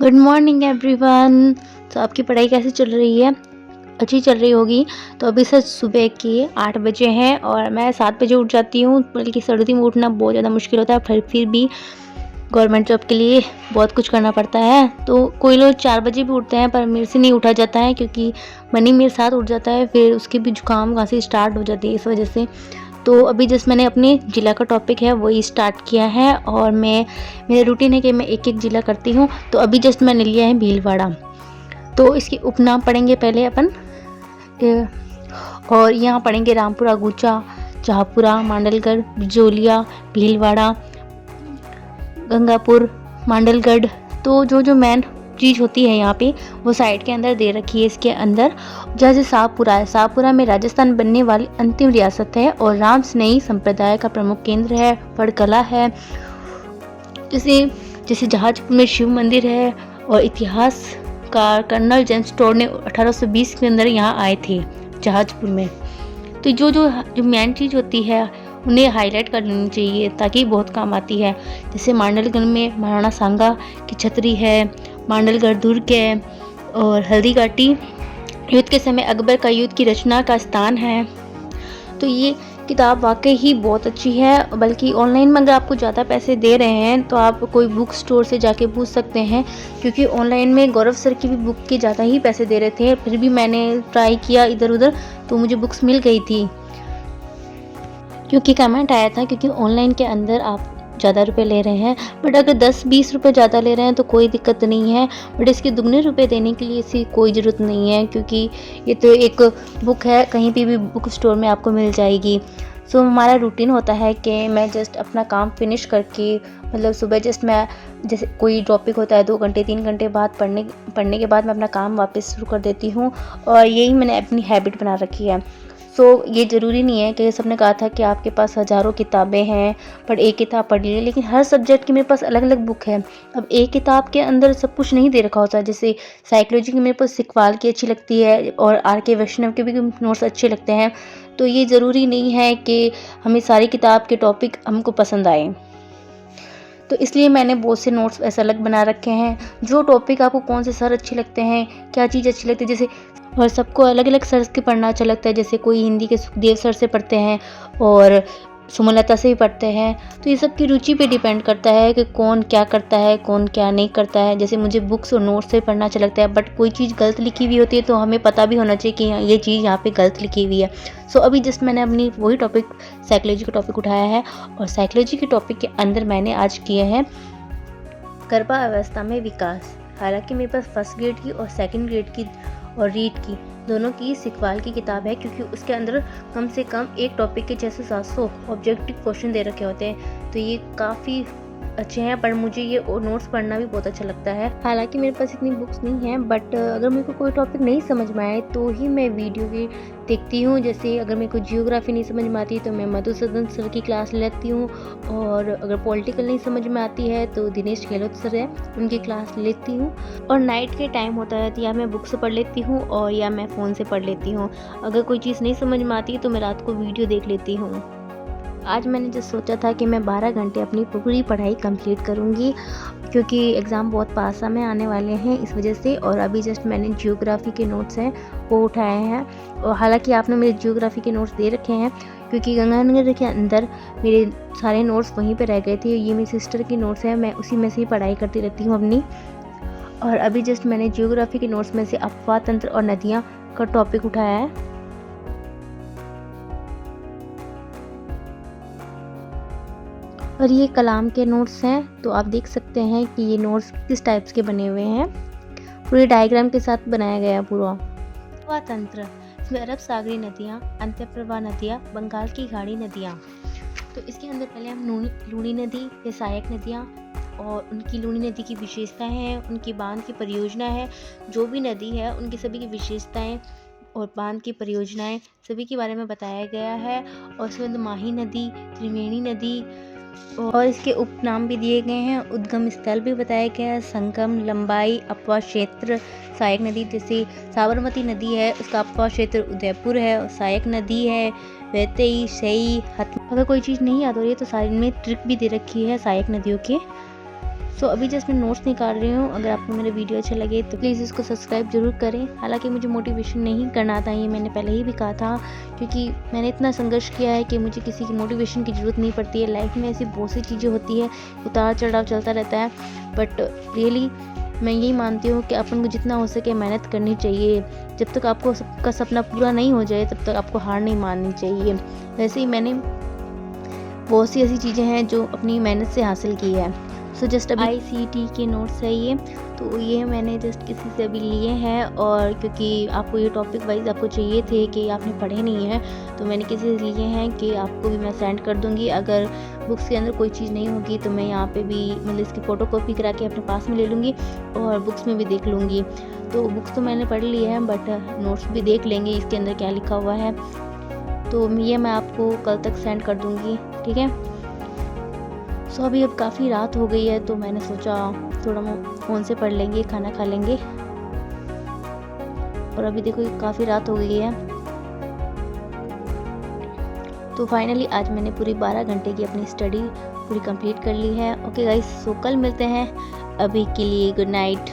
Good morning everyone. तो आपकी पढ़ाई कैसी चल रही है? अच्छी चल रही होगी। तो अभी सच सुबह के 8 बजे हैं और मैं 7 बजे उठ जाती हूँ, बल्कि सर्दी में उठना बहुत ज़्यादा मुश्किल होता है। फिर भी गवर्नमेंट जॉब के लिए बहुत कुछ करना पड़ता है। तो कोई लोग 4 बजे भी उठते हैं, पर मेरे से नहीं उठा जाता है क्योंकि मनी मेरे साथ उठ जाता है, फिर उसकी भी जुकाम खांसी स्टार्ट हो जाती है इस वजह से। तो अभी जस्ट मैंने अपने ज़िला का टॉपिक है वही स्टार्ट किया है और मेरा रूटीन है कि मैं एक एक ज़िला करती हूँ। तो अभी जस्ट मैंने लिया है भीलवाड़ा। तो इसके उपनाम पढ़ेंगे पहले अपन, और यहाँ पढ़ेंगे रामपुरा, गुचा, जहापुरा, मांडलगढ़, बिजोलिया, भीलवाड़ा, गंगापुर, मांडलगढ़। तो जो मेन चीज़ होती है यहाँ पे वो साइड के अंदर दे रखी है। इसके अंदर जैसे शाहपुरा है, शाहपुरा में राजस्थान बनने वाली अंतिम रियासत है और राम स्नेही संप्रदाय का प्रमुख केंद्र है। पड़कला है, जैसे जहाजपुर में शिव मंदिर है। और इतिहासकार कर्नल जेम्स टोड ने 1820 के अंदर यहाँ आए थे जहाजपुर में। तो जो मेन चीज़ होती है उन्हें हाईलाइट कर लेनी चाहिए ताकि बहुत काम आती है। जैसे मांडलगढ़ में महाराणा सांगा की छतरी है, मांडलगढ़ दुर्ग है, और हल्दी घाटी युद्ध के समय अकबर का युद्ध की रचना का स्थान है। तो ये किताब वाकई ही बहुत अच्छी है। बल्कि ऑनलाइन में अगर आपको ज़्यादा पैसे दे रहे हैं तो आप कोई बुक स्टोर से जाके पूछ सकते हैं, क्योंकि ऑनलाइन में गौरव सर की भी बुक के ज़्यादा ही पैसे दे रहे थे। फिर भी मैंने ट्राई किया इधर उधर तो मुझे बुक्स मिल गई थी, क्योंकि कमेंट आया था क्योंकि ऑनलाइन के अंदर आप ज़्यादा रुपए ले रहे हैं। बट अगर 10-20 रुपए ज़्यादा ले रहे हैं तो कोई दिक्कत नहीं है, बट इसके दुगने रुपए देने के लिए इसकी कोई ज़रूरत नहीं है, क्योंकि ये तो एक बुक है, कहीं पे भी बुक स्टोर में आपको मिल जाएगी। सो हमारा रूटीन होता है कि मैं जस्ट अपना काम फिनिश करके, मतलब सुबह जस्ट मैं जैसे कोई टॉपिक होता है 2 घंटे 3 घंटे बाद पढ़ने के बाद मैं अपना काम वापस शुरू कर देती हूँ, और यही मैंने अपनी हैबिट बना रखी है। सो ये ज़रूरी नहीं है कि सबने कहा था कि आपके पास हज़ारों किताबें हैं पर एक किताब पढ़ लीजिए, लेकिन हर सब्जेक्ट की मेरे पास अलग अलग बुक है। अब एक किताब के अंदर सब कुछ नहीं दे रखा होता। जैसे साइकोलॉजी की मेरे पास सिकवाल की अच्छी लगती है और आर.के. वैष्णव के भी नोट्स अच्छे लगते हैं। तो ये ज़रूरी नहीं है कि हमें सारी किताब के टॉपिक हमको पसंद आए। तो इसलिए मैंने बहुत से नोट्स ऐसा अलग बना रखे हैं। जो टॉपिक आपको कौन से सर अच्छे लगते हैं, क्या चीज़ अच्छी लगती है, जैसे और सबको अलग अलग सर के पढ़ना अच्छा लगता है। जैसे कोई हिंदी के सुखदेव सर से पढ़ते हैं और सुमलता से भी पढ़ते हैं। तो ये सब की रुचि पे डिपेंड करता है कि कौन क्या करता है, कौन क्या नहीं करता है। जैसे मुझे बुक्स और नोट्स से पढ़ना अच्छा लगता है, बट कोई चीज़ गलत लिखी हुई होती है तो हमें पता भी होना चाहिए कि ये चीज़ यहाँ पे गलत लिखी हुई है। सो अभी जस्ट मैंने अपनी वही टॉपिक साइकोलॉजी का टॉपिक उठाया है, और साइकोलॉजी के टॉपिक के अंदर मैंने आज किए हैं गर्भावस्था में विकास। हालांकि मेरे पास फर्स्ट ग्रेड की और सेकंड ग्रेड की और रीड की दोनों की सिकवाल की किताब है, क्योंकि उसके अंदर कम से कम एक टॉपिक के 600-700 ऑब्जेक्टिव क्वेश्चन दे रखे होते हैं। तो ये काफ़ी अच्छे हैं, पर मुझे ये नोट्स पढ़ना भी बहुत अच्छा लगता है। हालांकि मेरे पास इतनी बुक्स नहीं हैं, बट अगर मेरे को कोई टॉपिक नहीं समझ में आए तो ही मैं वीडियो भी देखती हूँ। जैसे अगर मेरे को जियोग्राफी नहीं समझ में आती तो मैं मधुसूदन सर की क्लास लेती हूँ, और अगर पॉलिटिकल नहीं समझ में आती है तो दिनेश गहलोत सर है, उनकी क्लास लेती हूँ। और नाइट के टाइम होता है तो या मैं बुक से पढ़ लेती हूँ और या मैं फ़ोन से पढ़ लेती हूँ। अगर कोई चीज़ नहीं समझ में आती तो मैं रात को वीडियो देख लेती हूँ। आज मैंने जस्ट सोचा था कि मैं 12 घंटे अपनी पूरी पढ़ाई कंप्लीट करूंगी, क्योंकि एग्ज़ाम बहुत पास में आने वाले हैं इस वजह से। और अभी जस्ट मैंने जियोग्राफी के नोट्स हैं वो उठाए हैं, और हालांकि आपने मेरे जियोग्राफी के नोट्स दे रखे हैं, क्योंकि गंगानगर के अंदर मेरे सारे नोट्स वहीं पर रह गए थे। ये मेरी सिस्टर की नोट्स है, मैं उसी में से ही पढ़ाई करती रहती हूँ अपनी। और अभी जस्ट मैंने जियोग्राफी के नोट्स में से अफवाह तंत्र और नदियाँ का टॉपिक उठाया है। और ये कलाम के नोट्स हैं, तो आप देख सकते हैं कि ये नोट्स किस टाइप्स के बने हुए हैं। पूरे डायग्राम के साथ बनाया गया है पूरा। अफवाह तंत्र, इसमें अरब सागरी नदियाँ, अंतःप्रवाह नदियाँ, बंगाल की खाड़ी नदियाँ। तो इसके अंदर पहले हम लूनी नदी या सहायक नदियाँ और उनकी लूनी नदी की विशेषताएं हैं, उनकी बांध की परियोजना है। जो भी नदी है उनकी सभी की विशेषताएं और बांध की परियोजनाएं सभी के बारे में बताया गया है। और उसके बाद माही नदी, त्रिवेणी नदी, और इसके उपनाम भी दिए गए हैं। उद्गम स्थल भी बताया गया है, संगम, लंबाई, अपवाह क्षेत्र। सहायक नदी जैसे साबरमती नदी है, उसका अपवाह क्षेत्र उदयपुर है। और सहायक नदी है वैतई, सई, अगर कोई चीज़ नहीं याद हो रही है तो साइड में ट्रिक भी दे रखी है सहायक नदियों के। सो अभी जस्ट मैं नोट्स निकाल रही हूँ। अगर आपको मेरे वीडियो अच्छे लगे तो प्लीज़ इसको सब्सक्राइब ज़रूर करें। हालांकि मुझे मोटिवेशन नहीं करना था, ये मैंने पहले ही भी कहा था, क्योंकि मैंने इतना संघर्ष किया है कि मुझे किसी की मोटिवेशन की ज़रूरत नहीं पड़ती है। लाइफ में ऐसी बहुत सी चीज़ें होती है, उतार चढ़ाव चलता रहता है, बट रियली मैं यही मानती हूँ कि अपन को जितना हो सके मेहनत करनी चाहिए। जब तक आपको सबका सपना पूरा नहीं हो जाए तब तक आपको हार नहीं माननी चाहिए। वैसे ही मैंने बहुत सी ऐसी चीज़ें हैं जो अपनी मेहनत से हासिल की है। सो जस्ट अभी ICT के नोट्स है ये, तो ये मैंने जस्ट किसी से अभी लिए हैं, और क्योंकि आपको ये टॉपिक वाइज आपको चाहिए थे कि आपने पढ़े नहीं हैं, तो मैंने किसी से लिए हैं कि आपको भी मैं सेंड कर दूँगी। अगर बुक्स के अंदर कोई चीज़ नहीं होगी तो मैं यहाँ पे भी मतलब इसकी फ़ोटो कॉपी करा के अपने पास में ले लूँगी और बुक्स में भी देख लूँगी। तो बुक्स तो मैंने पढ़ ली है, बट नोट्स भी देख लेंगे इसके अंदर क्या लिखा हुआ है। तो ये मैं आपको कल तक सेंड कर दूँगी, ठीक है। सो अभी अब काफ़ी रात हो गई है, तो मैंने सोचा थोड़ा फ़ोन से पढ़ लेंगे, खाना खा लेंगे। और अभी देखो काफ़ी रात हो गई है। तो फाइनली आज मैंने पूरी 12 घंटे की अपनी स्टडी पूरी कंप्लीट कर ली है। ओके गाइस, सो कल मिलते हैं। अभी के लिए गुड नाइट।